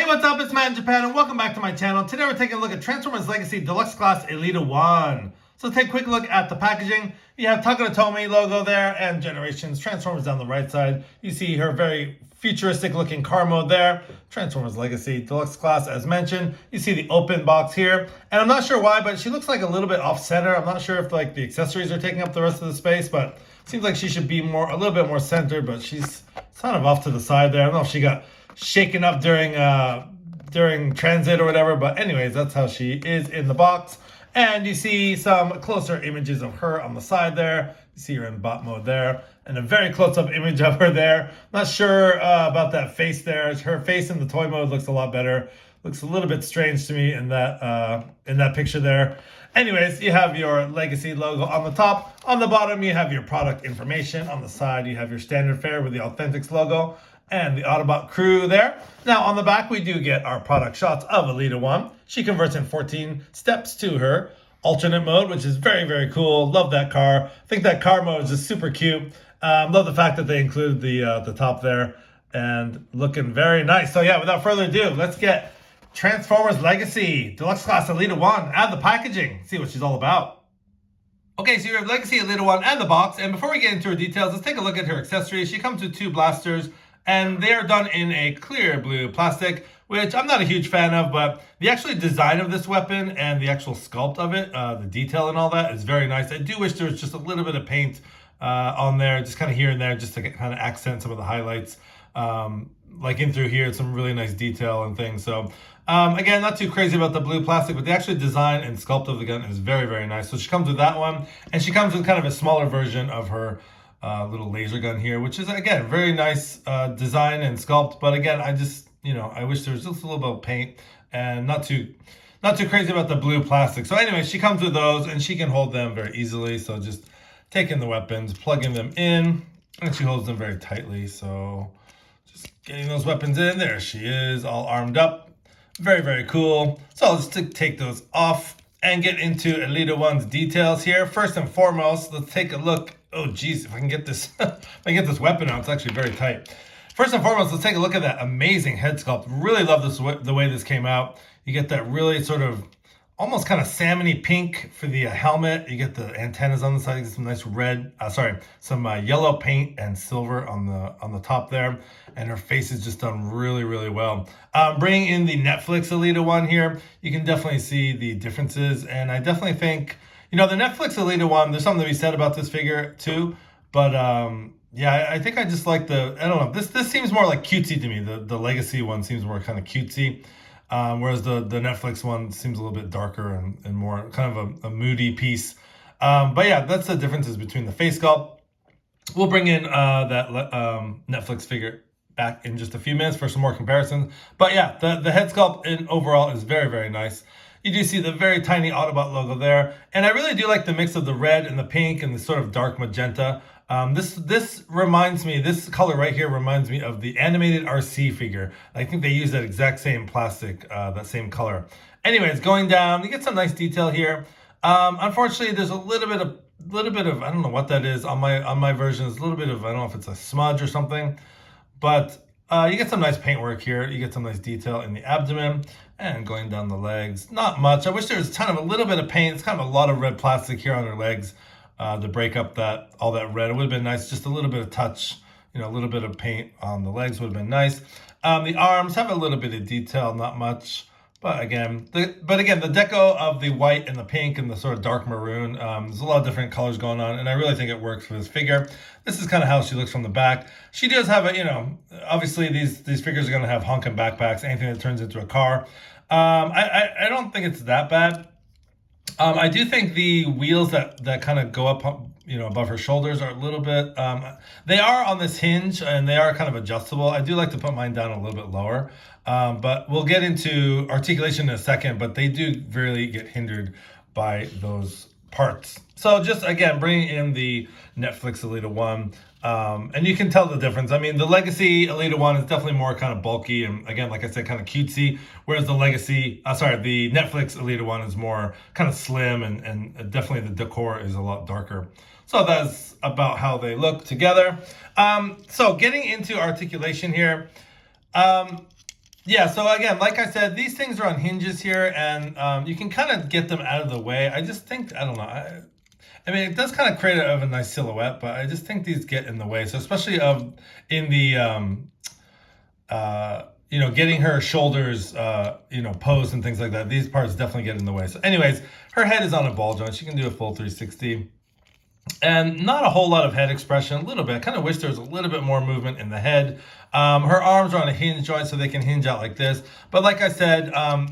What's up? It's Matt in Japan and welcome back to my channel. Today we're taking a look at Transformers Legacy Deluxe Class Elita-1. So let's take a quick look at the packaging. You have Autobot Logo there and Generations Transformers down the right side. You see her very futuristic looking car mode there. Transformers Legacy Deluxe Class as mentioned. You see the open box here. And I'm not sure why, but she looks like a little bit off center. I'm not sure if like the accessories are taking up the rest of the space, but it seems like she should be a little bit more centered, but she's kind of off to the side there. I don't know if she got shaken up during transit or whatever, but anyways, that's how she is in the box. And you see some closer images of her on the side there. You see her in bot mode there, and a very close-up image of her there. Not sure about that face there. Her face in the toy mode looks a lot better. Looks a little bit strange to me in that picture there. Anyways, you have your Legacy logo on the top. On the bottom, you have your product information. On the side, you have your standard fare with the Authentics logo and the Autobot crew there. Now, on the back, we do get our product shots of Elita-1. She converts in 14 steps to her alternate mode, which is very, very cool. Love that car. I think that car mode is just super cute. Love the fact that they include the top there and looking very nice. So yeah, without further ado, let's get Transformers Legacy Deluxe Class Elita-1, add the packaging, see what she's all about. Okay, so you have Legacy Elita-1 and the box, and before we get into her details, let's take a look at her accessories. She comes with two blasters, and they are done in a clear blue plastic, which I'm not a huge fan of, but the actual design of this weapon and the actual sculpt of it, the detail and all that is very nice. I do wish there was just a little bit of paint on there, just kind of here and there, just to kind of accent some of the highlights. Like in through here, some really nice detail and things. So again, not too crazy about the blue plastic, but the actual design and sculpt of the gun is very, very nice. So she comes with that one, and she comes with kind of a smaller version of her little laser gun here, which is again very nice design and sculpt. But again, I just I wish there was just a little bit of paint, and not too crazy about the blue plastic. So anyway, she comes with those, and she can hold them very easily. So just taking the weapons, plugging them in, and she holds them very tightly. So just getting those weapons in. There she is, all armed up. Very, very cool. So let's take those off and get into Elita-1's details here. First and foremost, let's take a look. Oh geez, if I can get this if I can get this weapon out, it's actually very tight. First and foremost, let's take a look at that amazing head sculpt. Really love this the way this came out. You get that really sort of almost kind of salmony pink for the helmet. You get the antennas on the side. You get some nice red, some yellow paint and silver on the top there. And her face is just done really, really well. Bringing in the Netflix Elita-1 here, you can definitely see the differences. And I definitely think, the Netflix Elita-1, there's something to be said about this figure too. But yeah, I think I just like I don't know, this seems more like cutesy to me. The Legacy one seems more kind of cutesy. Whereas the Netflix one seems a little bit darker and more kind of a moody piece. But yeah, that's the differences between the face sculpt. We'll bring in that Netflix figure back in just a few minutes for some more comparisons. But yeah, the head sculpt in overall is very, very nice. You do see the very tiny Autobot logo there. And I really do like the mix of the red and the pink and the sort of dark magenta. This reminds me, this color right here reminds me of the animated RC figure. I think they use that exact same plastic, that same color. Anyways, going down, you get some nice detail here. Unfortunately, there's a little bit of I don't know what that is on my version. It's a little bit of, I don't know if it's a smudge or something, but you get some nice paintwork here. You get some nice detail in the abdomen and going down the legs. Not much. I wish there was a little bit of paint. It's kind of a lot of red plastic here on her legs. To break up all that red. It would have been nice, just a little bit of touch, a little bit of paint on the legs would have been nice. The arms have a little bit of detail, not much, but again, the deco of the white and the pink and the sort of dark maroon, there's a lot of different colors going on, and I really think it works for this figure. This is kind of how she looks from the back. She does have obviously these figures are going to have honking backpacks, anything that turns into a car. I don't think it's that bad. I do think the wheels that kind of go up, above her shoulders are a little bit, they are on this hinge and they are kind of adjustable. I do like to put mine down a little bit lower, but we'll get into articulation in a second, but they do really get hindered by those parts. So just again, bringing in the Netflix Elita-1, and you can tell the difference. I mean, the Legacy Elita-1 is definitely more kind of bulky and again, like I said, kind of cutesy, whereas the the Netflix Elita-1 is more kind of slim and definitely the decor is a lot darker. So that's about how they look together. So getting into articulation here, Yeah, so again, like I said, these things are on hinges here, and you can kind of get them out of the way. I just think, I don't know, I mean, it does kind of create a nice silhouette, but I just think these get in the way. So especially in the, you know, getting her shoulders, you know, posed and things like that, these parts definitely get in the way. So anyways, her head is on a ball joint. She can do a full 360. And not a whole lot of head expression, a little bit. I kind of wish there was a little bit more movement in the head. Her arms are on a hinge joint, so they can hinge out like this. But like I said,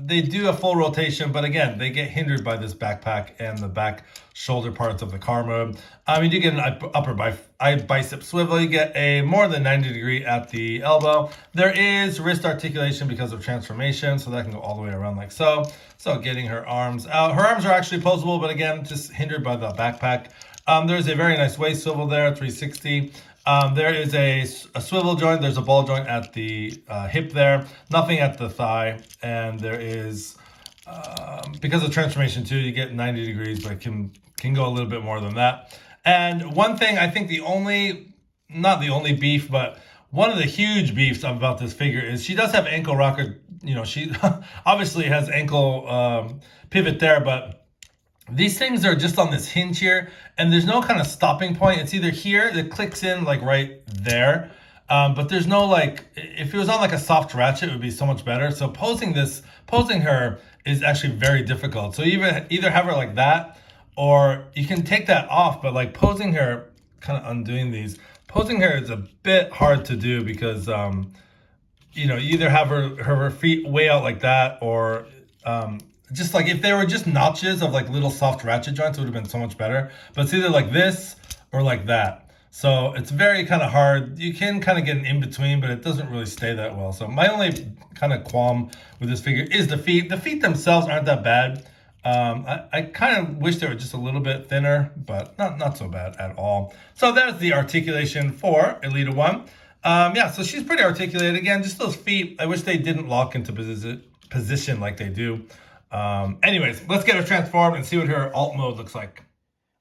they do a full rotation, but again, they get hindered by this backpack and the back shoulder parts of the car mode. You do get an upper bicep swivel. You get a more than 90 degree at the elbow. There is wrist articulation because of transformation, so that can go all the way around like so. So getting her arms out. Her arms are actually posable, but again, just hindered by the backpack. There's a very nice waist swivel there, 360. There is a swivel joint. There's a ball joint at the hip there. Nothing at the thigh. And there is, because of transformation too, you get 90 degrees, but it can go a little bit more than that. And one thing, I think not the only beef, but one of the huge beefs about this figure is she does have ankle rocker. You know, she obviously has ankle pivot there, but these things are just on this hinge here, and there's no kind of stopping point. It's either here that clicks in like right there, but there's no like, if it was on like a soft ratchet, it would be so much better. So posing her is actually very difficult. So either have her like that, or you can take that off, but like posing her, kind of undoing these, posing her is a bit hard to do because, you know, you either have her feet way out like that, or, just like if they were just notches of like little soft ratchet joints, it would have been so much better. But it's either like this or like that. So it's very kind of hard. You can kind of get an in-between, but it doesn't really stay that well. So my only kind of qualm with this figure is the feet. The feet themselves aren't that bad. I kind of wish they were just a little bit thinner, but not so bad at all. So that's the articulation for Elita-1. Yeah, so she's pretty articulated. Again, just those feet, I wish they didn't lock into position like they do. Anyways, let's get her transformed and see what her alt mode looks like.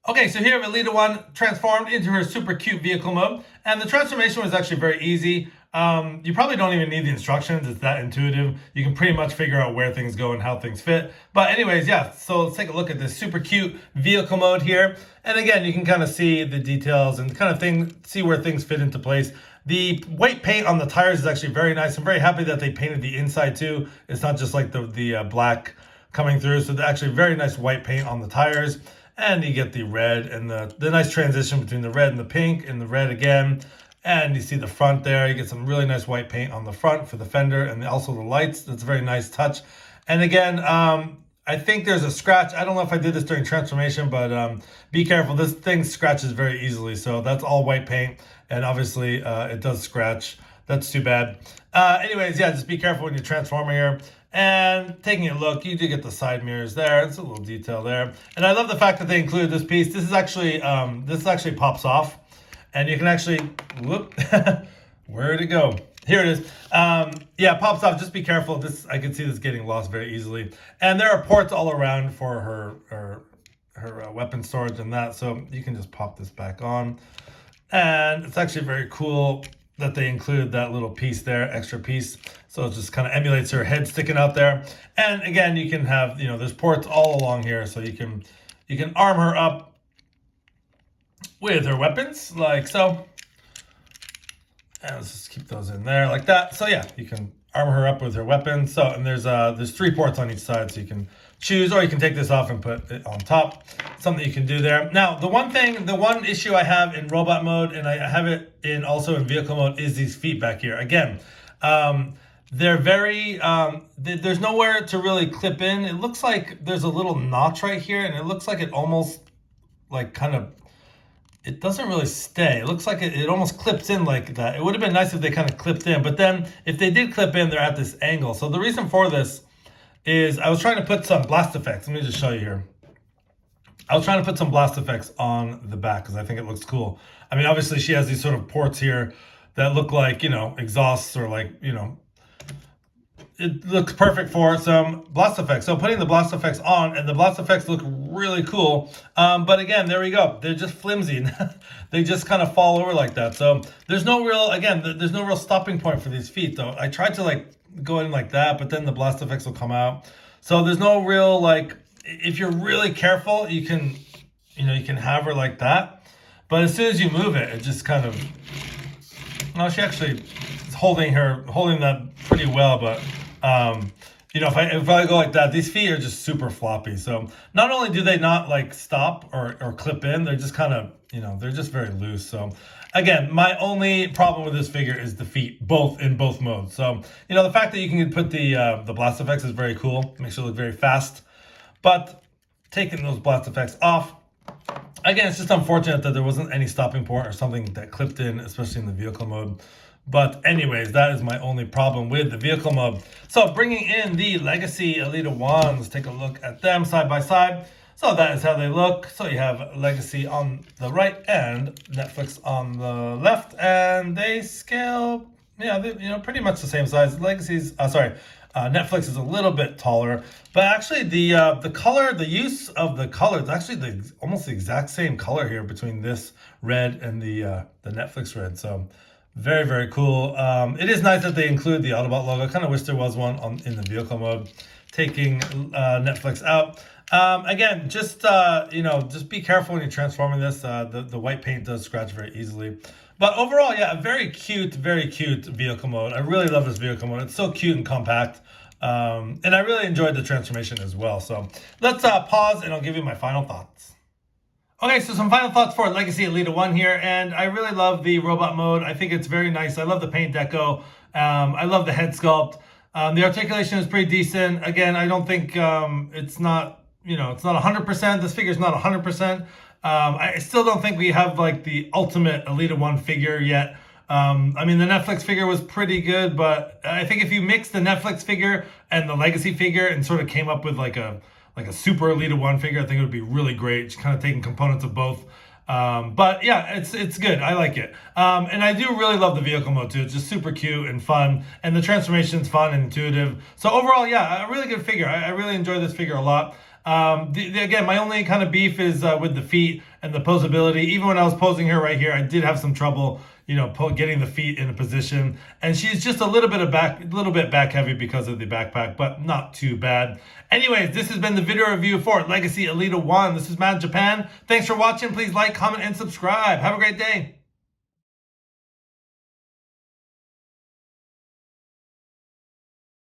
Okay, so here Elita-1 transformed into her super cute vehicle mode, and the transformation was actually very easy. You probably don't even need the instructions. It's that intuitive. You can pretty much figure out where things go and how things fit. But anyways, yeah, so let's take a look at this super cute vehicle mode here. And again, you can kind of see the details and kind of see where things fit into place. The white paint on the tires is actually very nice. I'm very happy that they painted the inside too. It's not just like the black coming through. So actually very nice white paint on the tires. And you get the red and the nice transition between the red and the pink and the red again. And you see the front there. You get some really nice white paint on the front for the fender and also the lights. That's a very nice touch. And again, I think there's a scratch. I don't know if I did this during transformation, but be careful. This thing scratches very easily. So that's all white paint. And obviously it does scratch. That's too bad. Anyways, yeah, just be careful when you transform here. And taking a look, you do get the side mirrors there. It's a little detail there. And I love the fact that they included this piece. This actually pops off. And you can actually, whoop, where'd it go? Here it is. Yeah, it pops off. Just be careful. This, I can see this getting lost very easily. And there are ports all around for her weapon storage and that. So you can just pop this back on. And it's actually very cool that they included that little piece there, extra piece. So it just kind of emulates her head sticking out there. And again, you can have, you know, there's ports all along here. So you can arm her up with her weapons like so. And let's just keep those in there like that. So yeah, you can arm her up with her weapons. So, and there's 3 ports on each side, so you can choose, or you can take this off and put it on top. Something you can do there. Now, the one issue I have in robot mode, and I have it also in vehicle mode, is these feet back here. Again, they're very, there's nowhere to really clip in. It looks like there's a little notch right here, and it looks like it almost like kind of, it doesn't really stay. It looks like it almost clips in like that. It would have been nice if they kind of clipped in, but then if they did clip in, they're at this angle. So the reason for this is I was trying to put some blast effects. Let me just show you here. I was trying to put some blast effects on the back because I think it looks cool. I mean, obviously she has these sort of ports here that look like, you know, exhausts or like, you know, it looks perfect for some blast effects. So putting the blast effects on, and the blast effects look really cool. But again, there we go. They're just flimsy. They just kind of fall over like that. So there's no real, again, there's no real stopping point for these feet though. I tried to like go in like that, but then the blast effects will come out. So there's no real, like, if you're really careful, you can have her like that. But as soon as you move it, it just kind of, well, she actually is holding that pretty well, but if I go like that, these feet are just super floppy. So not only do they not like stop or clip in, they're just kind of, they're just very loose. So again, my only problem with this figure is the feet, in both modes. So, the fact that you can put the blast effects is very cool. Makes it look very fast. But taking those blast effects off, again, it's just unfortunate that there wasn't any stopping point or something that clipped in, especially in the vehicle mode. But anyways, that is my only problem with the vehicle mode. So bringing in the Legacy Elita-1, let's take a look at them side by side. So that is how they look. So you have Legacy on the right and Netflix on the left, and they scale, pretty much the same size. Netflix is a little bit taller, but actually the color, the use of the color, it's actually almost the exact same color here between this red and the Netflix red. So very, very cool. It is nice that they include the Autobot logo. I kind of wish there was one in the vehicle mode, taking Netflix out. Again, just be careful when you're transforming this. The white paint does scratch very easily. But overall, yeah, a very cute vehicle mode. I really love this vehicle mode. It's so cute and compact. And I really enjoyed the transformation as well. So let's pause and I'll give you my final thoughts. Okay, so some final thoughts for Legacy Elita-1 here, and I really love the robot mode. I think it's very nice. I love the paint deco. I love the head sculpt. The articulation is pretty decent. Again, I don't think it's not 100%. This figure is not 100%. I still don't think we have like the ultimate Elita-1 figure yet. The Netflix figure was pretty good, but I think if you mix the Netflix figure and the Legacy figure and sort of came up with like a super Elita-1 figure, I think it would be really great. Just kind of taking components of both. But yeah, it's good. I like it. And I do really love the vehicle mode too. It's just super cute and fun. And the transformation's fun and intuitive. So overall, yeah, a really good figure. I really enjoy this figure a lot. Again, my only kind of beef is with the feet and the posability. Even when I was posing her right here, I did have some trouble, getting the feet in a position. And she's just a little bit back heavy because of the backpack, but not too bad. Anyways, this has been the video review for Legacy Elita-1. This is Matt in Japan. Thanks for watching. Please like, comment, and subscribe. Have a great day.